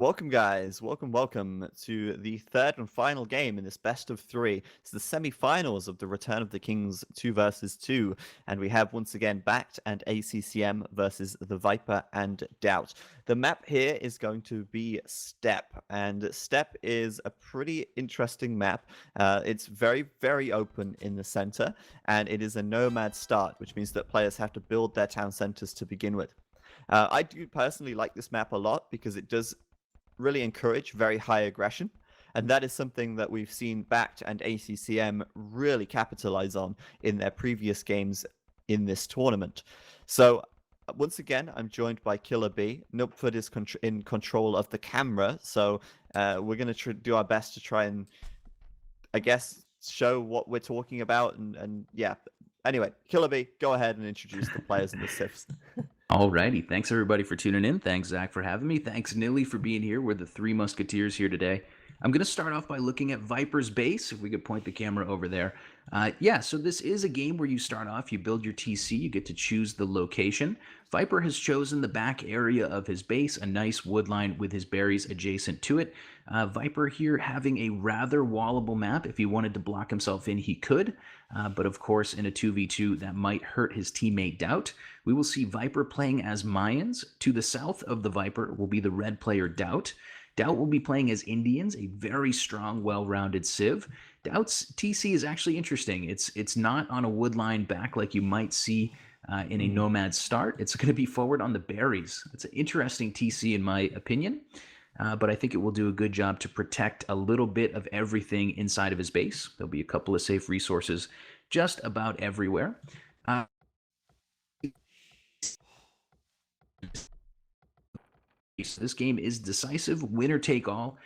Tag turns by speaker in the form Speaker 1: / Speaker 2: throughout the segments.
Speaker 1: Welcome, guys. Welcome to the third and final game in this best of three. It's the semi-finals of the Return of the Kings 2 versus 2, and we have once again BacT and ACCM versus the Viper and DauT. The map here is going to be Steppe, and Steppe is a pretty interesting map. It's very open in the center, and it is a nomad start, which means that players have to build their town centers to begin with. I do personally like this map a lot because it does really encourage very high aggression. And that is something that we've seen BacT and ACCM really capitalize on in their previous games in this tournament. So once again, I'm joined by KillerB. Nupford is in control of the camera, so we're going to do our best to try and, I guess, show what we're talking about. And yeah, anyway, KillerB, go ahead and introduce the players and the sifs.
Speaker 2: Alrighty, thanks everybody for tuning in. Thanks Zach for having me. Thanks Nilly for being here. We're the Three Musketeers here today. I'm going to start off by looking at Viper's base, if we could point the camera over there. So this is a game where you start off, you build your TC, you get to choose the location. Viper has chosen the back area of his base, a nice wood line with his berries adjacent to it. Viper here having a rather wallable map. If he wanted to block himself in, he could. But of course, in a 2v2, that might hurt his teammate DauT. We will see Viper playing as Mayans. To the south of the Viper will be the red player DauT. DauT will be playing as Indians, a very strong, well-rounded civ. DauT's TC is actually interesting. It's not on a wood line back like you might see in a nomad start. It's going to be forward on the berries. It's an interesting TC in my opinion, but I think it will do a good job to protect a little bit of everything inside of his base. There'll be a couple of safe resources just about everywhere. This game is decisive, winner take all.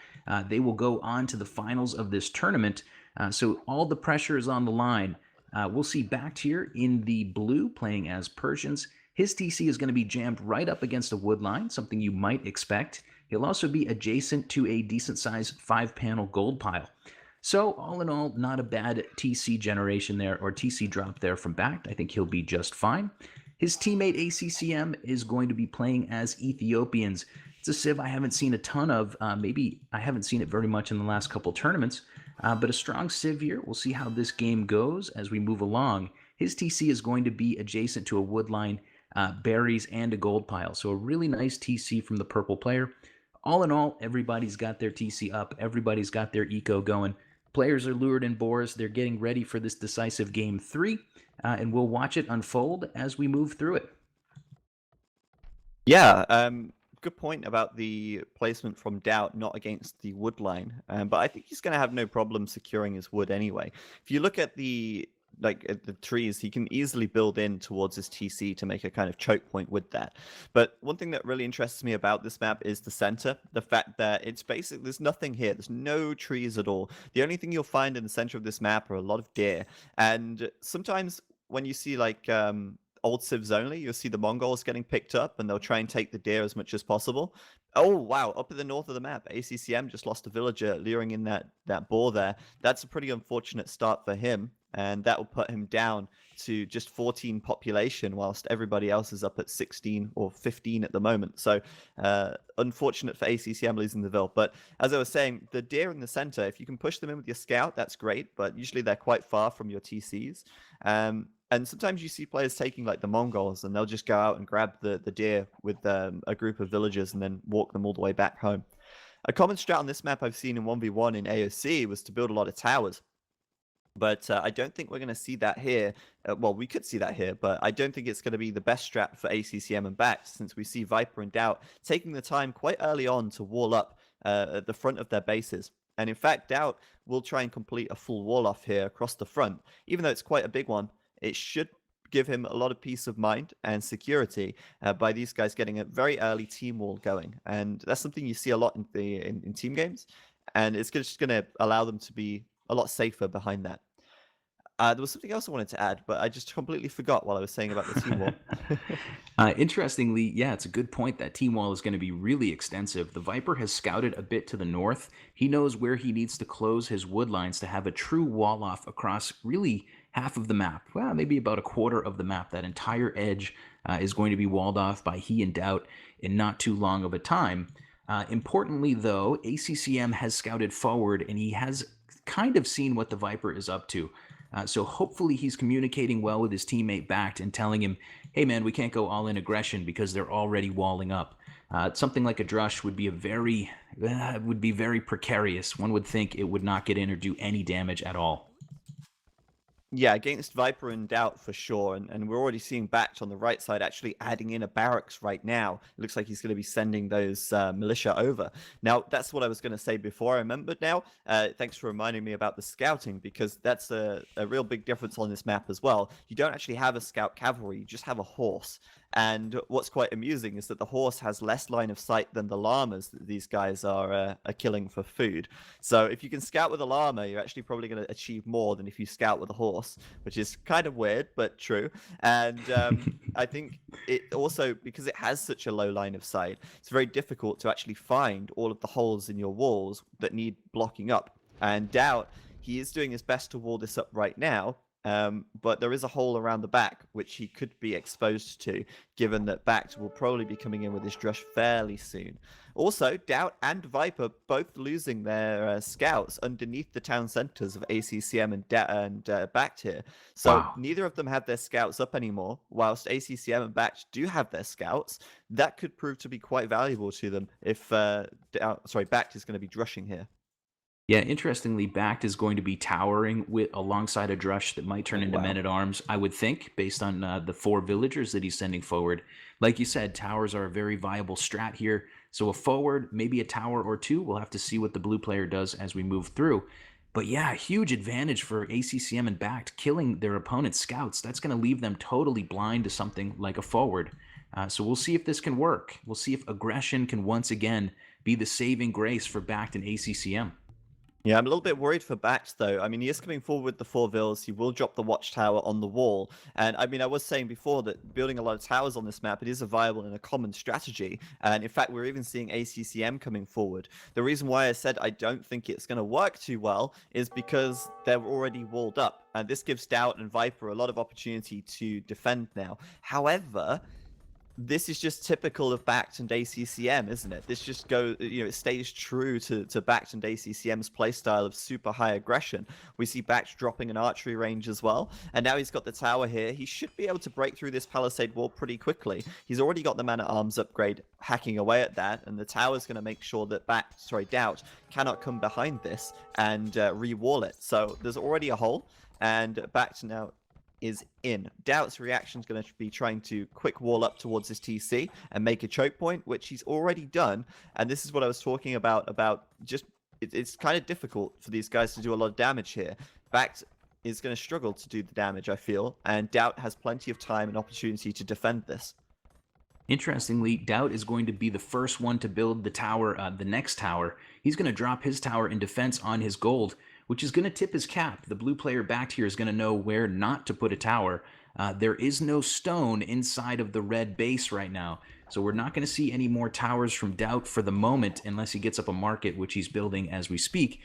Speaker 2: They will go on to the finals of this tournament. So all the pressure is on the line. We'll see BacT here in the blue playing as Persians. His TC is going to be jammed right up against a wood line, something you might expect. He'll also be adjacent to a decent sized 5-panel gold pile. So all in all, not a bad TC generation there, or TC drop there from BacT. I think he'll be just fine. His teammate ACCM is going to be playing as Ethiopians. It's a civ I haven't seen a ton of. Maybe I haven't seen it very much in the last couple tournaments, but a strong civ here. We'll see how this game goes as we move along. His TC is going to be adjacent to a wood line, berries, and a gold pile. So a really nice TC from the purple player. All in all, everybody's got their TC up. Everybody's got their eco going. Players are lured in boars. They're getting ready for this decisive game 3. And we'll watch it unfold as we move through it.
Speaker 1: Yeah, good point about the placement from DauT, not against the wood line. But I think he's going to have no problem securing his wood anyway. If you look at the trees, he can easily build in towards his TC to make a kind of choke point with that. But one thing that really interests me about this map is the center. The fact that it's basically, there's nothing here. There's no trees at all. The only thing you'll find in the center of this map are a lot of deer. And sometimes when you see like old civs only, you'll see the Mongols getting picked up and they'll try and take the deer as much as possible. Oh, wow. Up at the north of the map, ACCM just lost a villager luring in that boar there. That's a pretty unfortunate start for him. And that will put him down to just 14 population, whilst everybody else is up at 16 or 15 at the moment. So unfortunate for ACCM losing the Ville. But as I was saying, the deer in the center, if you can push them in with your scout, that's great. But usually they're quite far from your TCs. And sometimes you see players taking like the Mongols, and they'll just go out and grab the deer with a group of villagers and then walk them all the way back home. A common strat on this map I've seen in 1v1 in AOC was to build a lot of towers. But I don't think we're going to see that here. Well, we could see that here, but I don't think it's going to be the best strat for ACCM and BacT, since we see Viper and DauT taking the time quite early on to wall up at the front of their bases. And in fact, DauT will try and complete a full wall off here across the front. Even though it's quite a big one, it should give him a lot of peace of mind and security by these guys getting a very early team wall going. And that's something you see a lot in team games. And it's just going to allow them to be a lot safer behind that. There was something else I wanted to add, but I just completely forgot while I was saying about the team wall.
Speaker 2: Interestingly, yeah, it's a good point. That team wall is going to be really extensive. The Viper has scouted a bit to the north. He knows where he needs to close his wood lines to have a true wall off across really half of the map. Well, maybe about a quarter of the map. That entire edge is going to be walled off by he and DauT in not too long of a time. Importantly, though, ACCM has scouted forward and he has kind of seen what the Viper is up to. So hopefully he's communicating well with his teammate BacT and telling him, hey man, we can't go all in aggression because they're already walling up. Something like a drush would be very precarious. One would think it would not get in or do any damage at all.
Speaker 1: Yeah, against Viper and DauT for sure, and we're already seeing BacT on the right side actually adding in a barracks right now. It looks like he's going to be sending those militia over. Now, that's what I was going to say before I remembered now. Thanks for reminding me about the scouting, because that's a real big difference on this map as well. You don't actually have a scout cavalry, you just have a horse. And what's quite amusing is that the horse has less line of sight than the llamas that these guys are killing for food. So if you can scout with a llama, you're actually probably going to achieve more than if you scout with a horse, which is kind of weird, but true. And I think it also, because it has such a low line of sight, it's very difficult to actually find all of the holes in your walls that need blocking up. And DauT, he is doing his best to wall this up right now, but there is a hole around the back which he could be exposed to, given that BacT will probably be coming in with his drush fairly soon. Also, DauT and Viper both losing their scouts underneath the town centers of ACCM and BacT here. So
Speaker 2: Wow.
Speaker 1: neither of them have their scouts up anymore, whilst ACCM and BacT do have their scouts. That could prove to be quite valuable to them if BacT is going to be drushing here.
Speaker 2: Yeah, interestingly, BacT is going to be towering alongside a drush that might turn into
Speaker 1: Wow.
Speaker 2: men-at-arms, I would think, based on the 4 villagers that he's sending forward. Like you said, towers are a very viable strat here. So a forward, maybe a tower or 2. We'll have to see what the blue player does as we move through. But yeah, huge advantage for ACCM and BacT killing their opponent's scouts. That's going to leave them totally blind to something like a forward. So we'll see if this can work. We'll see if aggression can once again be the saving grace for BacT and ACCM.
Speaker 1: Yeah, I'm a little bit worried for BacT though. I mean, he is coming forward with the 4 vills. He will drop the watchtower on the wall. And I mean, I was saying before that building a lot of towers on this map, it is a viable and a common strategy. And in fact, we're even seeing ACCM coming forward. The reason why I said I don't think it's going to work too well is because they're already walled up. And this gives DauT and Viper a lot of opportunity to defend now. However, this is just typical of BacT and ACCM, isn't it? This just goes, it stays true to BacT and ACCM's playstyle of super high aggression. We see BacT dropping an archery range as well, and now he's got the tower here. He should be able to break through this palisade wall pretty quickly. He's already got the man-at-arms upgrade hacking away at that, and the tower's going to make sure that DauT cannot come behind this and re-wall it. So there's already a hole, and BacT now is in. DauT's reaction is going to be trying to quick wall up towards his TC and make a choke point, which he's already done. And this is what I was talking about just, it's kind of difficult for these guys to do a lot of damage here. BacT is going to struggle to do the damage, I feel, and DauT has plenty of time and opportunity to defend this.
Speaker 2: Interestingly, DauT is going to be the first one to build the tower, the next tower. He's going to drop his tower in defense on his gold, which is going to tip his cap. The blue player BacT here is going to know where not to put a tower. There is no stone inside of the red base right now, so we're not going to see any more towers from DauT for the moment unless he gets up a market, which he's building as we speak.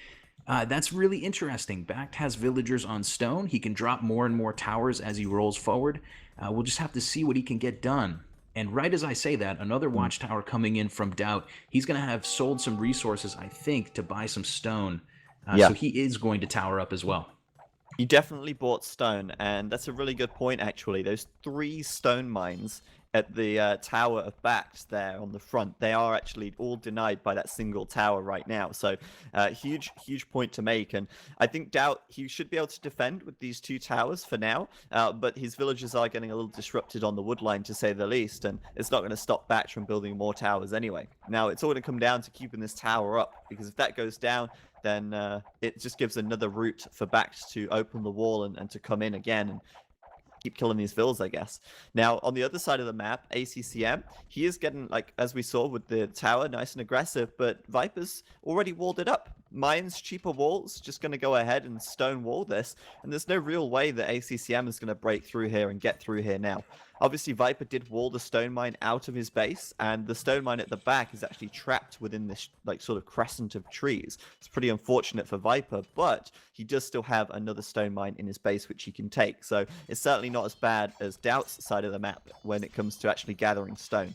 Speaker 2: That's really interesting. BacT has villagers on stone. He can drop more and more towers as he rolls forward. We'll just have to see what he can get done. And right as I say that, another watchtower coming in from DauT. He's going to have sold some resources, I think, to buy some stone. So he is going to tower up as well.
Speaker 1: He definitely bought stone, and that's a really good point, actually. Those 3 stone mines at the tower of BacT there on the front, they are actually all denied by that single tower right now. So huge point to make. And I think DauT, he should be able to defend with these 2 towers for now, but his villagers are getting a little disrupted on the wood line, to say the least, and it's not going to stop BacT from building more towers anyway. Now, it's all going to come down to keeping this tower up, because if that goes down, then it just gives another route for BacT to open the wall and to come in again and keep killing these vills, I guess. Now, on the other side of the map, ACCM, he is getting, like, as we saw with the tower, nice and aggressive, but Viper's already walled it up. Mine's cheaper walls, just going to go ahead and stone wall this, and there's no real way that ACCM is going to break through here and get through here now. Obviously, Viper did wall the stone mine out of his base, and the stone mine at the back is actually trapped within this, like, sort of crescent of trees. It's pretty unfortunate for Viper, but he does still have another stone mine in his base which he can take. So it's certainly not as bad as DauT's side of the map when it comes to actually gathering stone.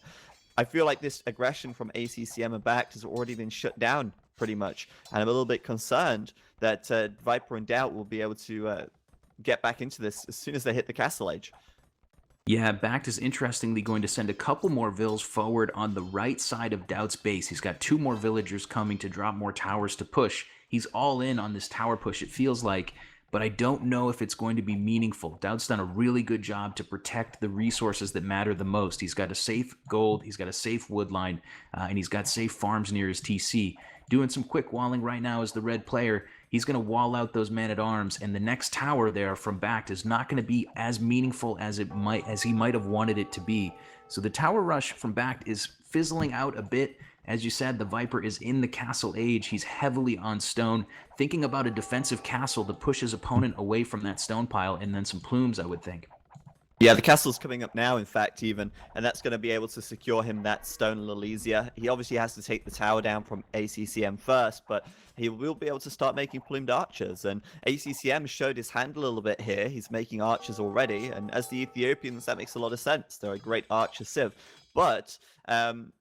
Speaker 1: I feel like this aggression from ACCM and BacT has already been shut down pretty much, and I'm a little bit concerned that Viper and DauT will be able to get back into this as soon as they hit the castle age.
Speaker 2: Yeah, BacT is interestingly going to send a couple more vills forward on the right side of DauT's base. He's got 2 more villagers coming to drop more towers to push. He's all in on this tower push, it feels like, but I don't know if it's going to be meaningful. DauT's done a really good job to protect the resources that matter the most. He's got a safe gold, he's got a safe wood line, and he's got safe farms near his TC. Doing some quick walling right now as the red player. He's going to wall out those man-at-arms, and the next tower there from BacT is not going to be as meaningful as he might have wanted it to be. So the tower rush from BacT is fizzling out a bit. As you said, the Viper is in the castle age. He's heavily on stone, thinking about a defensive castle to push his opponent away from that stone pile, and then some plumes, I would think.
Speaker 1: Yeah, the castle's coming up now, in fact, even, and that's going to be able to secure him that stone a little easier. He obviously has to take the tower down from ACCM first, but he will be able to start making plumed archers, and ACCM showed his hand a little bit here. He's making archers already, and as the Ethiopians, that makes a lot of sense. They're a great archer civ, but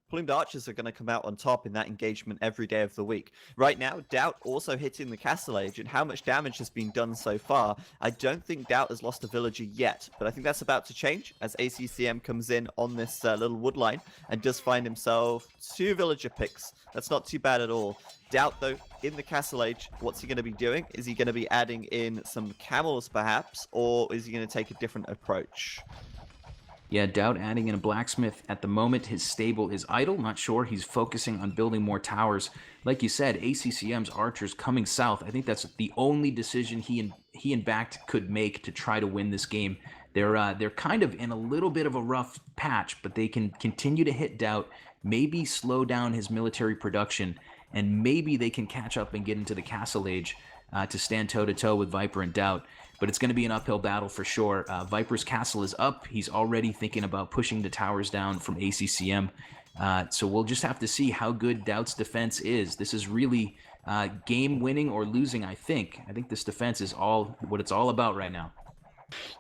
Speaker 1: plumed archers are going to come out on top in that engagement every day of the week. Right now, DauT also hitting the castle age, and how much damage has been done so far. I don't think DauT has lost a villager yet, but I think that's about to change as ACCM comes in on this little wood line and does find himself 2 villager picks. That's not too bad at all. DauT, though, in the castle age, what's he going to be doing? Is he going to be adding in some camels, perhaps, or is he going to take a different approach?
Speaker 2: Yeah, DauT adding in a blacksmith. At the moment, his stable is idle. Not sure. He's focusing on building more towers. Like you said, ACCM's archers coming south. I think that's the only decision he and BacT could make to try to win this game. They're kind of in a little bit of a rough patch, but they can continue to hit DauT, maybe slow down his military production, and maybe they can catch up and get into the castle age to stand toe-to-toe with Viper and DauT. But it's going to be an uphill battle for sure. Viper's castle is up. He's already thinking about pushing the towers down from ACCM. So we'll just have to see how good DauT's defense is. This is really game winning or losing, I think. I think this defense is all what it's all about right now.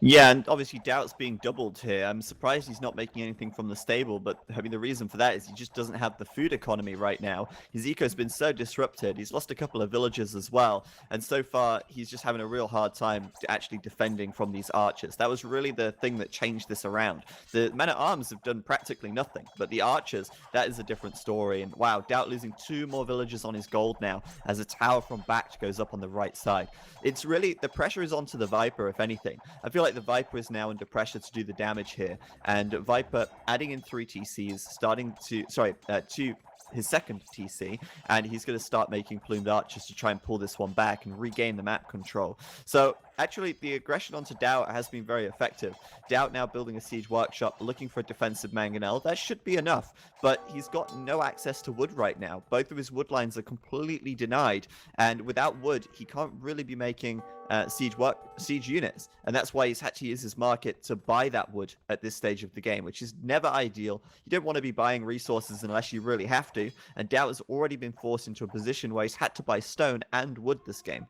Speaker 1: Yeah, and obviously DauT's being doubled here. I'm surprised he's not making anything from the stable, but I mean the reason for that is he just doesn't have the food economy right now. His eco's been so disrupted. He's lost a couple of villagers as well, and so far he's just having a real hard time actually defending from these archers. That was really the thing that changed this around. The men-at-arms have done practically nothing, but the archers, that is a different story. And wow, DauT losing 2 more villagers on his gold now as a tower from BacT goes up on the right side. It's really, the pressure is onto the Viper, if anything. I feel like the Viper is now under pressure to do the damage here, and Viper adding in 3 TCs, starting to, to his second TC, and he's going to start making plumed archers to try and pull this one back and regain the map control. So actually the aggression onto DauT has been very effective. DauT now building a siege workshop, looking for a defensive mangonel. That should be enough, but he's got no access to wood right now. Both of his wood lines are completely denied, and without wood he can't really be making siege units, and that's why he's had to use his market to buy that wood at this stage of the game, which is never ideal. You don't want to be buying resources unless you really have to, and DauT has already been forced into a position where he's had to buy stone and wood this game.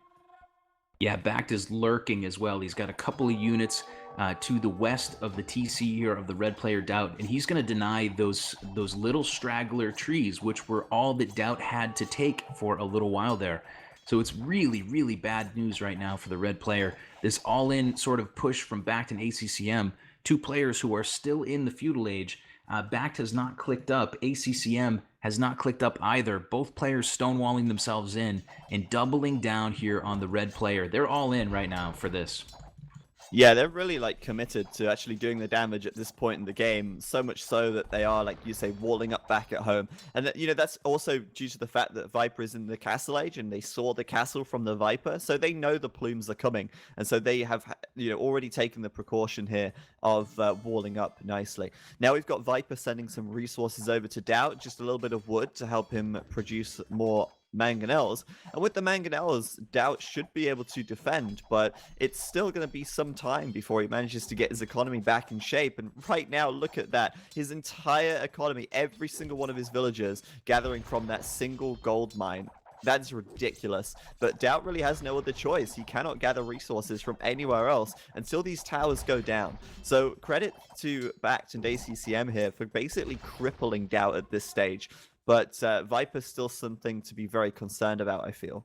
Speaker 2: Yeah, BacT is lurking as well. He's got a couple of units to the west of the TC here of the red player DauT, and he's going to deny those little straggler trees, which were all that DauT had to take for a little while there. So it's really, really bad news right now for the red player. This all-in sort of push from BacT and ACCM, 2 players who are still in the feudal age. BacT has not clicked up. ACCM has not clicked up either. Both players stonewalling themselves in and doubling down here on the red player. They're all in right now for this.
Speaker 1: Yeah, they're really like committed to actually doing the damage at this point in the game, so much so that they are, like you say, walling up back at home. And that, you know, that's also due to the fact that Viper is in the castle age and they saw the castle from the Viper, so they know the plumes are coming, and so they have, you know, already taken the precaution here of walling up nicely. Now we've got Viper sending some resources over to DauT, just a little bit of wood to help him produce more mangonels, and with the mangonels DauT should be able to defend, but it's still going to be some time before he manages to get his economy back in shape. And right now, look at that, his entire economy, every single one of his villagers gathering from that single gold mine. That's ridiculous. But DauT really has no other choice. He cannot gather resources from anywhere else until these towers go down. So credit to BacT and ACCM here for basically crippling DauT at this stage. But Viper's still something to be very concerned about, I feel.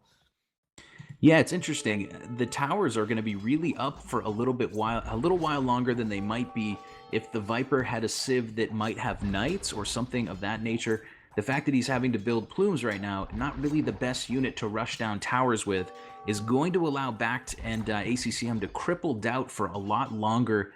Speaker 2: Yeah, it's interesting. The towers are going to be really up for a little while longer than they might be if the Viper had a Civ that might have knights or something of that nature. The fact that he's having to build plumes right now, not really the best unit to rush down towers with, is going to allow BacT and ACCM to cripple DauT for a lot longer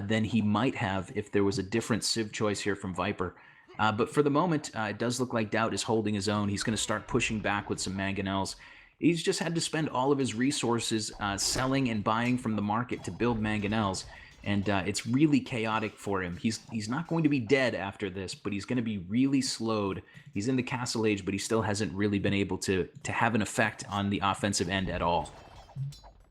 Speaker 2: than he might have if there was a different Civ choice here from Viper. But for the moment, it does look like DauT is holding his own. He's going to start pushing back with some mangonels. He's just had to spend all of his resources selling and buying from the market to build mangonels, and it's really chaotic for him. He's not going to be dead after this, but he's going to be really slowed. He's in the Castle Age, but he still hasn't really been able to have an effect on the offensive end at all.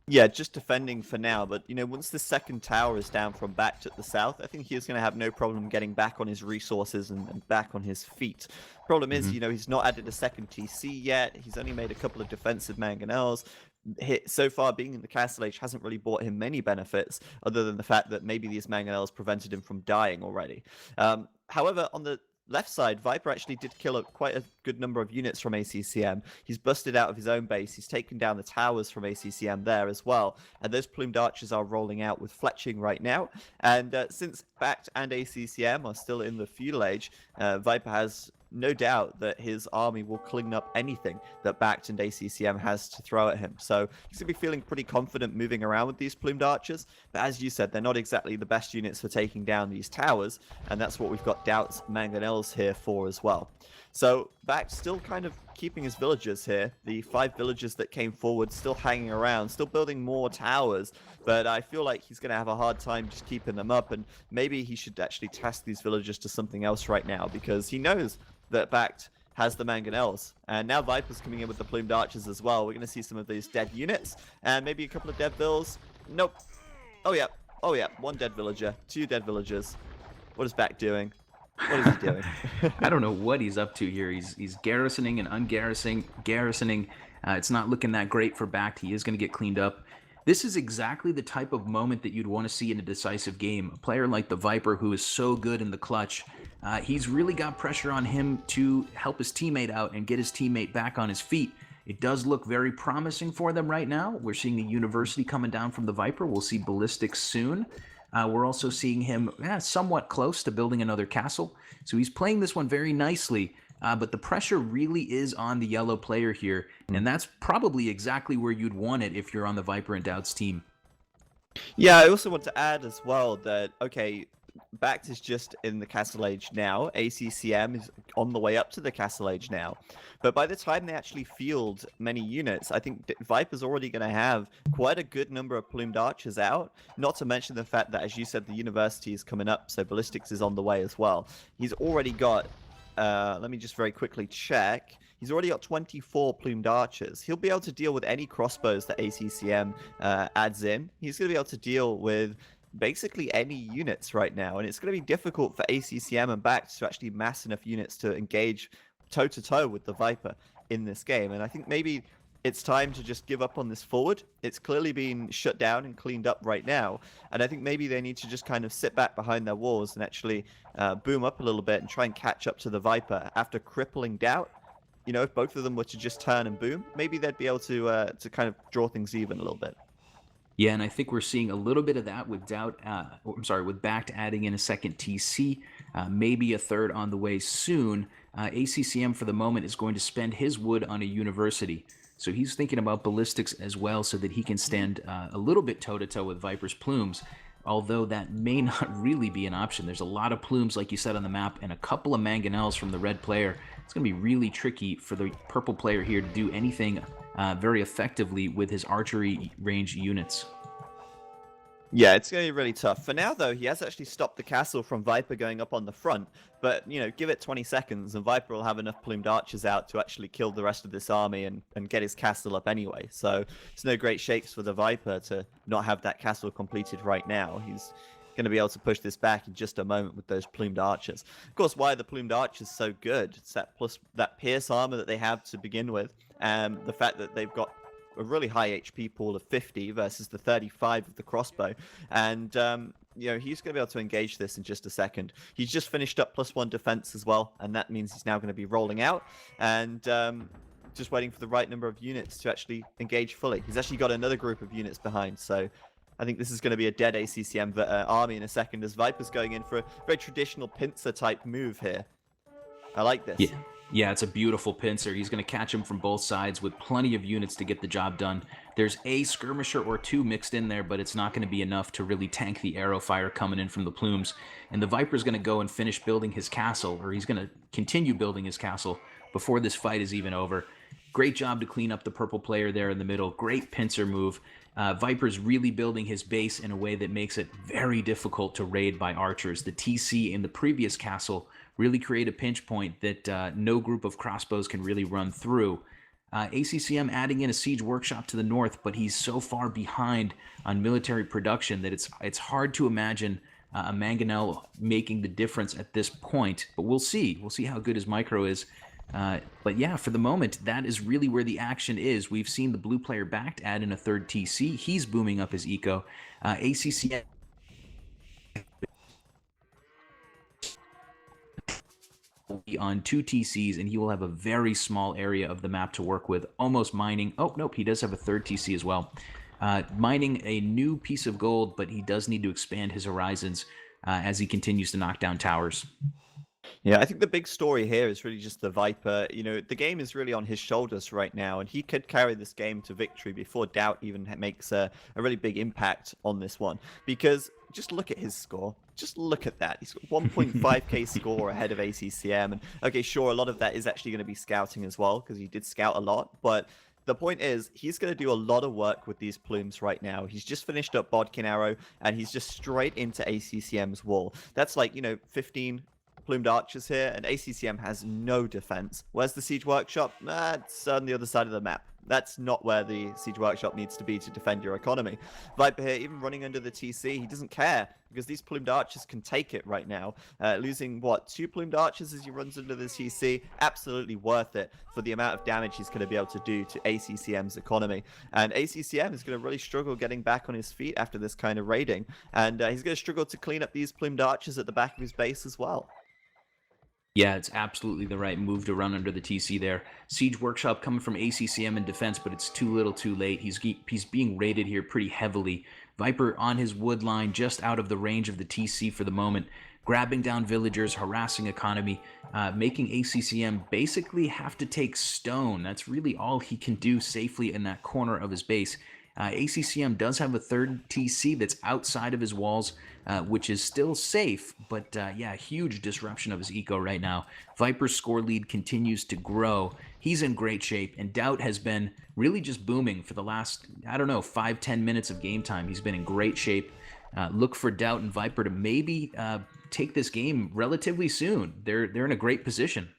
Speaker 1: Yeah, just defending for now, but once the second tower is down from BacT at the south, I think he's going to have no problem getting back on his resources and back on his feet. Problem is, he's not added a second TC yet. He's only made a couple of defensive mangonels. So far, being in the Castle Age hasn't really brought him many benefits, other than the fact that maybe these mangonels prevented him from dying already. However, on the left side, Viper actually did kill quite a good number of units from ACCM. He's busted out of his own base. He's taken down the towers from ACCM there as well. And those plumed archers are rolling out with fletching right now. And since BacT and ACCM are still in the feudal age, Viper has no doubt that his army will clean up anything that BacT and ACCM has to throw at him. So he's going to be feeling pretty confident moving around with these plumed archers. But as you said, they're not exactly the best units for taking down these towers. And that's what we've got DauT's mangonels here for as well. So BacT still kind of keeping his villagers here. The 5 villagers that came forward still hanging around, still building more towers. But I feel like he's going to have a hard time just keeping them up. And maybe he should actually task these villagers to something else right now, because he knows that BacT has the mangonels. And now Viper's coming in with the plumed archers as well. We're going to see some of these dead units and maybe a couple of dead vills. Nope. Oh yeah. 1 dead villager, 2 dead villagers. What is BacT doing? What is he doing?
Speaker 2: I don't know what he's up to here. He's garrisoning and garrisoning. It's not looking that great for BacT. He is going to get cleaned up. This is exactly the type of moment that you'd want to see in a decisive game. A player like the Viper, who is so good in the clutch, he's really got pressure on him to help his teammate out and get his teammate back on his feet. It does look very promising for them right now. We're seeing the University coming down from the Viper. We'll see Ballistics soon. We're also seeing him somewhat close to building another castle. So he's playing this one very nicely. But the pressure really is on the yellow player here, and that's probably exactly where you'd want it if you're on the Viper and DauT's team.
Speaker 1: Yeah, I also want to add as well that, okay, BacT is just in the Castle Age now. ACCM is on the way up to the Castle Age now. But by the time they actually field many units, I think Viper's already going to have quite a good number of plumed archers out. Not to mention the fact that, as you said, the University is coming up, so Ballistics is on the way as well. He's already got... let me just very quickly check. He's already got 24 plumed archers. He'll be able to deal with any crossbows that ACCM adds in. He's going to be able to deal with basically any units right now. And it's going to be difficult for ACCM and BacT to actually mass enough units to engage toe-to-toe with the Viper in this game. And I think maybe it's time to just give up on this forward. It's clearly been shut down and cleaned up right now. And I think maybe they need to just kind of sit back behind their walls and actually boom up a little bit and try and catch up to the Viper after crippling DauT. If both of them were to just turn and boom, maybe they'd be able to kind of draw things even a little bit.
Speaker 2: Yeah, and I think we're seeing a little bit of that with with BacT adding in a second TC, maybe a third on the way soon. ACCM for the moment is going to spend his wood on a University. So he's thinking about Ballistics as well so that he can stand a little bit toe-to-toe with Viper's plumes, although that may not really be an option. There's a lot of plumes, like you said, on the map, and a couple of mangonels from the red player. It's going to be really tricky for the purple player here to do anything very effectively with his archery range units.
Speaker 1: Yeah, it's going to be really tough. For now, though, he has actually stopped the castle from Viper going up on the front. But, give it 20 seconds and Viper will have enough plumed archers out to actually kill the rest of this army and get his castle up anyway. So it's no great shakes for the Viper to not have that castle completed right now. He's going to be able to push this back in just a moment with those plumed archers. Of course, why are the plumed archers so good? It's that plus that pierce armor that they have to begin with, and the fact that they've got a really high HP pool of 50 versus the 35 of the crossbow. And you know, he's going to be able to engage this in just a second. He's just finished up +1 defense as well, and that means he's now going to be rolling out and just waiting for the right number of units to actually engage fully. He's actually got another group of units behind, so I think this is going to be a dead ACCM army in a second, as Viper's going in for a very traditional pincer type move here. I like this.
Speaker 2: Yeah, it's a beautiful pincer. He's going to catch him from both sides with plenty of units to get the job done. There's a skirmisher or two mixed in there, but it's not going to be enough to really tank the arrow fire coming in from the plumes. And the Viper's going to go and finish building his castle, or he's going to continue building his castle before this fight is even over. Great job to clean up the purple player there in the middle. Great pincer move. Viper's really building his base in a way that makes it very difficult to raid by archers. The TC in the previous castle really create a pinch point that no group of crossbows can really run through. ACCM adding in a siege workshop to the north, but he's so far behind on military production that it's hard to imagine a Mangonel making the difference at this point. But we'll see. We'll see how good his micro is. But yeah, for the moment, that is really where the action is. We've seen the blue player BacT add in a third TC. He's booming up his eco. ACCM on 2 TCs, and he will have a very small area of the map to work with, almost mining. Oh, nope, he does have a third TC as well. Mining a new piece of gold, but he does need to expand his horizons as he continues to knock down towers.
Speaker 1: Yeah, I think the big story here is really just the Viper. You know, the game is really on his shoulders right now, and he could carry this game to victory before DauT even makes a really big impact on this one. Because just look at his score. Just look at that. He's got 1.5k score ahead of ACCM. And okay, sure, a lot of that is actually going to be scouting as well, because he did scout a lot. But the point is, he's going to do a lot of work with these plumes right now. He's just finished up Bodkin Arrow, and he's just straight into ACCM's wall. That's like, you know, 15 plumed archers here, and ACCM has no defense. Where's the siege workshop? It's on the other side of the map. That's not where the siege workshop needs to be to defend your economy. Viper here, even running under the TC, he doesn't care, because these plumed archers can take it right now. Losing, what, 2 plumed archers as he runs under the TC? Absolutely worth it for the amount of damage he's going to be able to do to ACCM's economy. And ACCM is going to really struggle getting back on his feet after this kind of raiding. And he's going to struggle to clean up these plumed archers at the back of his base as well.
Speaker 2: Yeah, it's absolutely the right move to run under the TC there. Siege Workshop coming from ACCM in defense, but it's too little too late. He's being raided here pretty heavily. Viper on his wood line, just out of the range of the TC for the moment, grabbing down villagers, harassing economy, making ACCM basically have to take stone. That's really all he can do safely in that corner of his base. ACCM does have a third TC that's outside of his walls, which is still safe, but yeah, huge disruption of his eco right now. Viper's score lead continues to grow. He's in great shape, and DauT has been really just booming for the last, I don't know, 5-10 minutes of game time. He's been in great shape. Look for DauT and Viper to maybe take this game relatively soon. They're in a great position.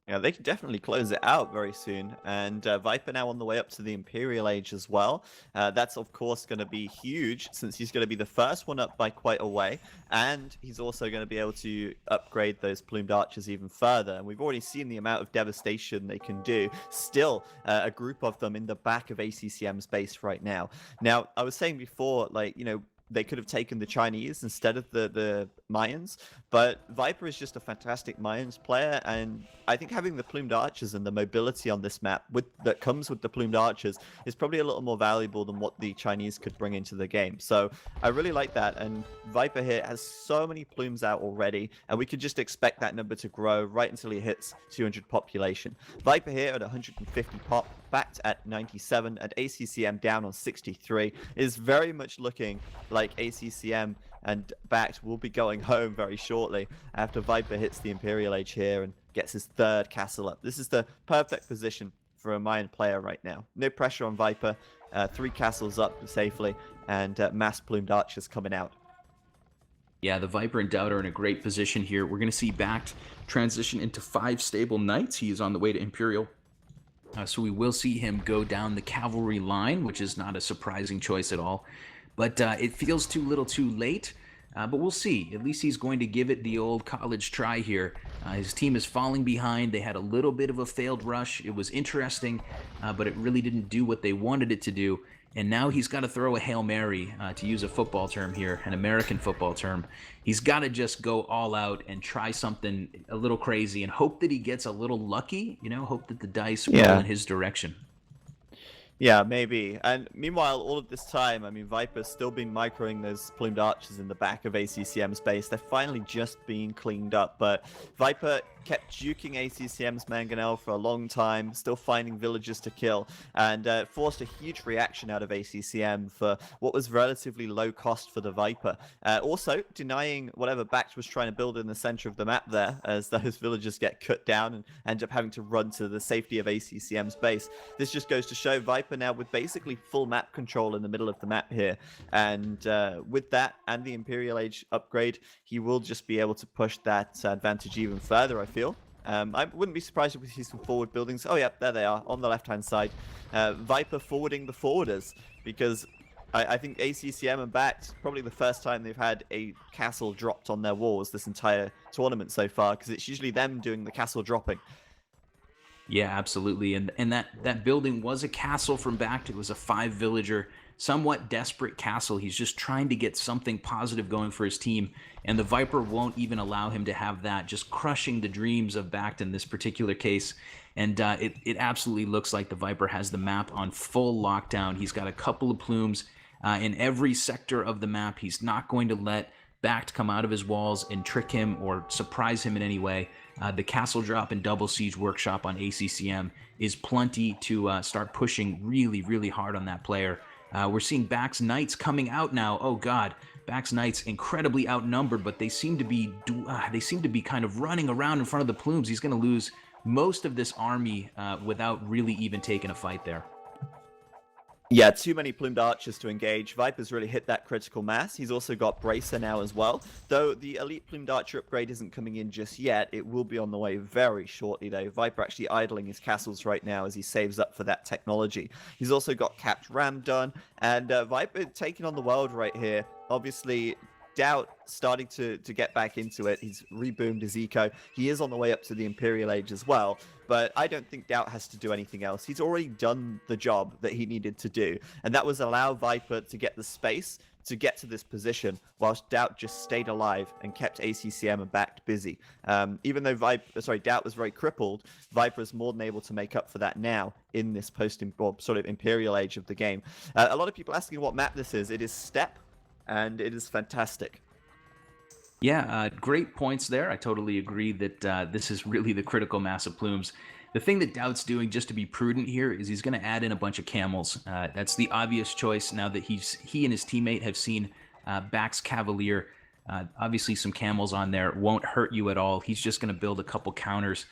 Speaker 1: Yeah, they can definitely close it out very soon. And Viper now on the way up to the Imperial Age as well. That's, of course, going to be huge, since he's going to be the first one up by quite a way. And he's also going to be able to upgrade those plumed archers even further. And we've already seen the amount of devastation they can do. Still, a group of them in the back of ACCM's base right now. Now, I was saying before, like, you know, they could have taken the Chinese instead of the Mayans, but Viper is just a fantastic Mayans player, and I think having the plumed archers and the mobility on this map that comes with the plumed archers is probably a little more valuable than what the Chinese could bring into the game. So I really like that, and Viper here has so many plumes out already, and we could just expect that number to grow right until he hits 200 population. Viper here at 150 pop, BacT at 97, and ACCM down on 63 is very much looking like ACCM and BacT will be going home very shortly after Viper hits the Imperial Age here and gets his third castle up. This is the perfect position for a Mayan player right now. No pressure on Viper, 3 castles up safely, and mass plumed archers coming out.
Speaker 2: Yeah, the Viper and DauT are in a great position here. We're going to see BacT transition into 5 stable knights. He is on the way to Imperial. So we will see him go down the cavalry line, which is not a surprising choice at all. But it feels too little too late. But we'll see. At least he's going to give it the old college try here. His team is falling behind. They had a little bit of a failed rush. It was interesting, but it really didn't do what they wanted it to do. And now he's got to throw a Hail Mary, to use a football term here, an American football term. He's got to just go all out and try something a little crazy and hope that he gets a little lucky, hope that the dice roll in his direction.
Speaker 1: Yeah, maybe. And meanwhile, all of this time, I mean, Viper's still been microing those plumed archers in the back of ACCM's base. They're finally just being cleaned up, but Viper kept juking ACCM's Mangonel for a long time, still finding villagers to kill, and forced a huge reaction out of ACCM for what was relatively low cost for the Viper. Also, denying whatever BacT was trying to build in the center of the map there, as those villagers get cut down and end up having to run to the safety of ACCM's base. This just goes to show Viper now with basically full map control in the middle of the map here, and with that and the Imperial Age upgrade, he will just be able to push that advantage even further, I feel. I wouldn't be surprised if we see some forward buildings. Oh yeah, there they are on the left-hand side. Viper forwarding the forwarders, because I think ACCM and BacT, probably the first time they've had a castle dropped on their walls this entire tournament so far, because it's usually them doing the castle dropping.
Speaker 2: Yeah, absolutely. And that building was a castle from BacT. It was a 5-villager, somewhat desperate castle. He's just trying to get something positive going for his team, and the Viper won't even allow him to have that, just crushing the dreams of BacT in this particular case. And it absolutely looks like the Viper has the map on full lockdown. He's got a couple of plumes in every sector of the map. He's not going to let BacT come out of his walls and trick him or surprise him in any way. The castle drop and double siege workshop on ACCM is plenty to start pushing really, really hard on that player. We're seeing BacT's Knights coming out now. Oh God, BacT's Knights incredibly outnumbered, but they seem to be kind of running around in front of the plumes. He's going to lose most of this army without really even taking a fight there.
Speaker 1: Yeah, too many plumed archers to engage. Viper's really hit that critical mass. He's also got Bracer now as well. Though the elite plumed archer upgrade isn't coming in just yet, it will be on the way very shortly though. Viper actually idling his castles right now as he saves up for that technology. He's also got capped ram done, and Viper taking on the world right here. Obviously, DauT starting to get back into it. He's reboomed his eco. He is on the way up to the Imperial Age as well, but I don't think DauT has to do anything else. He's already done the job that he needed to do, and that was allow Viper to get the space to get to this position, whilst DauT just stayed alive and kept ACCM and BacT busy. Even though DauT was very crippled, Viper is more than able to make up for that now in this sort of Imperial Age of the game. A lot of people asking what map this is. It is Steppe, and it is fantastic.
Speaker 2: Yeah, great points there. I totally agree that this is really the critical mass of plumes. The thing that DauT's doing, just to be prudent here, is he's going to add in a bunch of camels. That's the obvious choice now that he and his teammate have seen BacT's Cavalier. Obviously, some camels on there won't hurt you at all. He's just going to build a couple counters.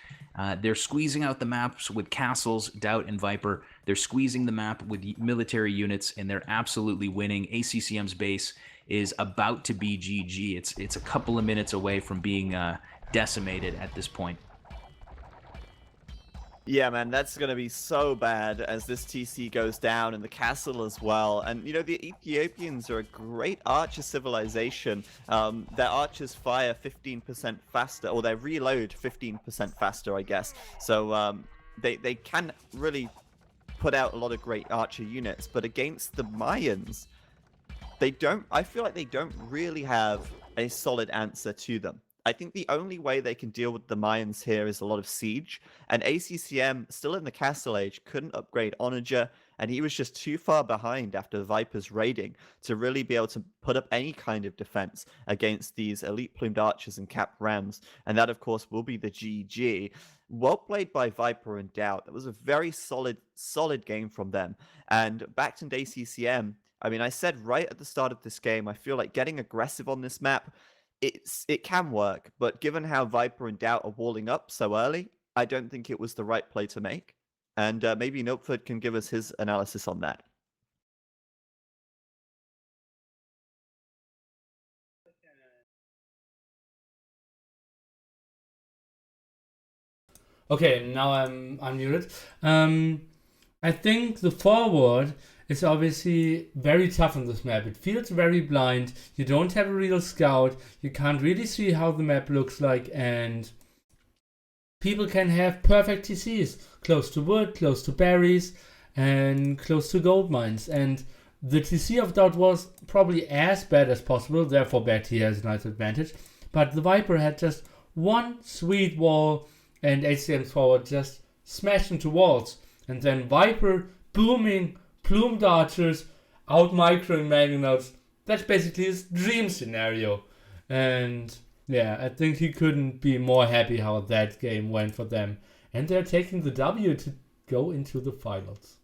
Speaker 2: They're squeezing out the maps with castles, DauT and Viper. They're squeezing the map with military units, and they're absolutely winning. ACCM's base is about to be GG. It's a couple of minutes away from being decimated at this point.
Speaker 1: Yeah, man, that's going to be so bad as this TC goes down and the castle as well. And, you know, the Ethiopians are a great archer civilization. Their archers fire 15% faster, or they reload 15% faster, I guess. So they can really put out a lot of great archer units. But against the Mayans, I feel like they don't really have a solid answer to them. I think the only way they can deal with the Mayans here is a lot of siege, and ACCM, still in the Castle Age, couldn't upgrade Onager, and he was just too far behind after Viper's raiding to really be able to put up any kind of defense against these elite plumed archers and capped rams, and that, of course, will be the GG. Well played by Viper and DauT. That was a very solid game from them, and BacT and ACCM, I mean, I said right at the start of this game, I feel like getting aggressive on this map, it can work, but given how Viper and DauT are walling up so early, I don't think it was the right play to make. And maybe Noteford can give us his analysis on that.
Speaker 3: Okay, now I'm muted. I think the forward is obviously very tough on this map. It feels very blind. You don't have a real scout. You can't really see how the map looks like, and people can have perfect TCs close to wood, close to berries, and close to gold mines. And the TC of DauT was probably as bad as possible, therefore BacT has a nice advantage. But the Viper had just one sweet wall, and ACCM's forward just smashed into walls. And then Viper booming plume dodgers, out microing Magnauts. That's basically his dream scenario. And yeah, I think he couldn't be more happy how that game went for them. And they're taking the W to go into the finals.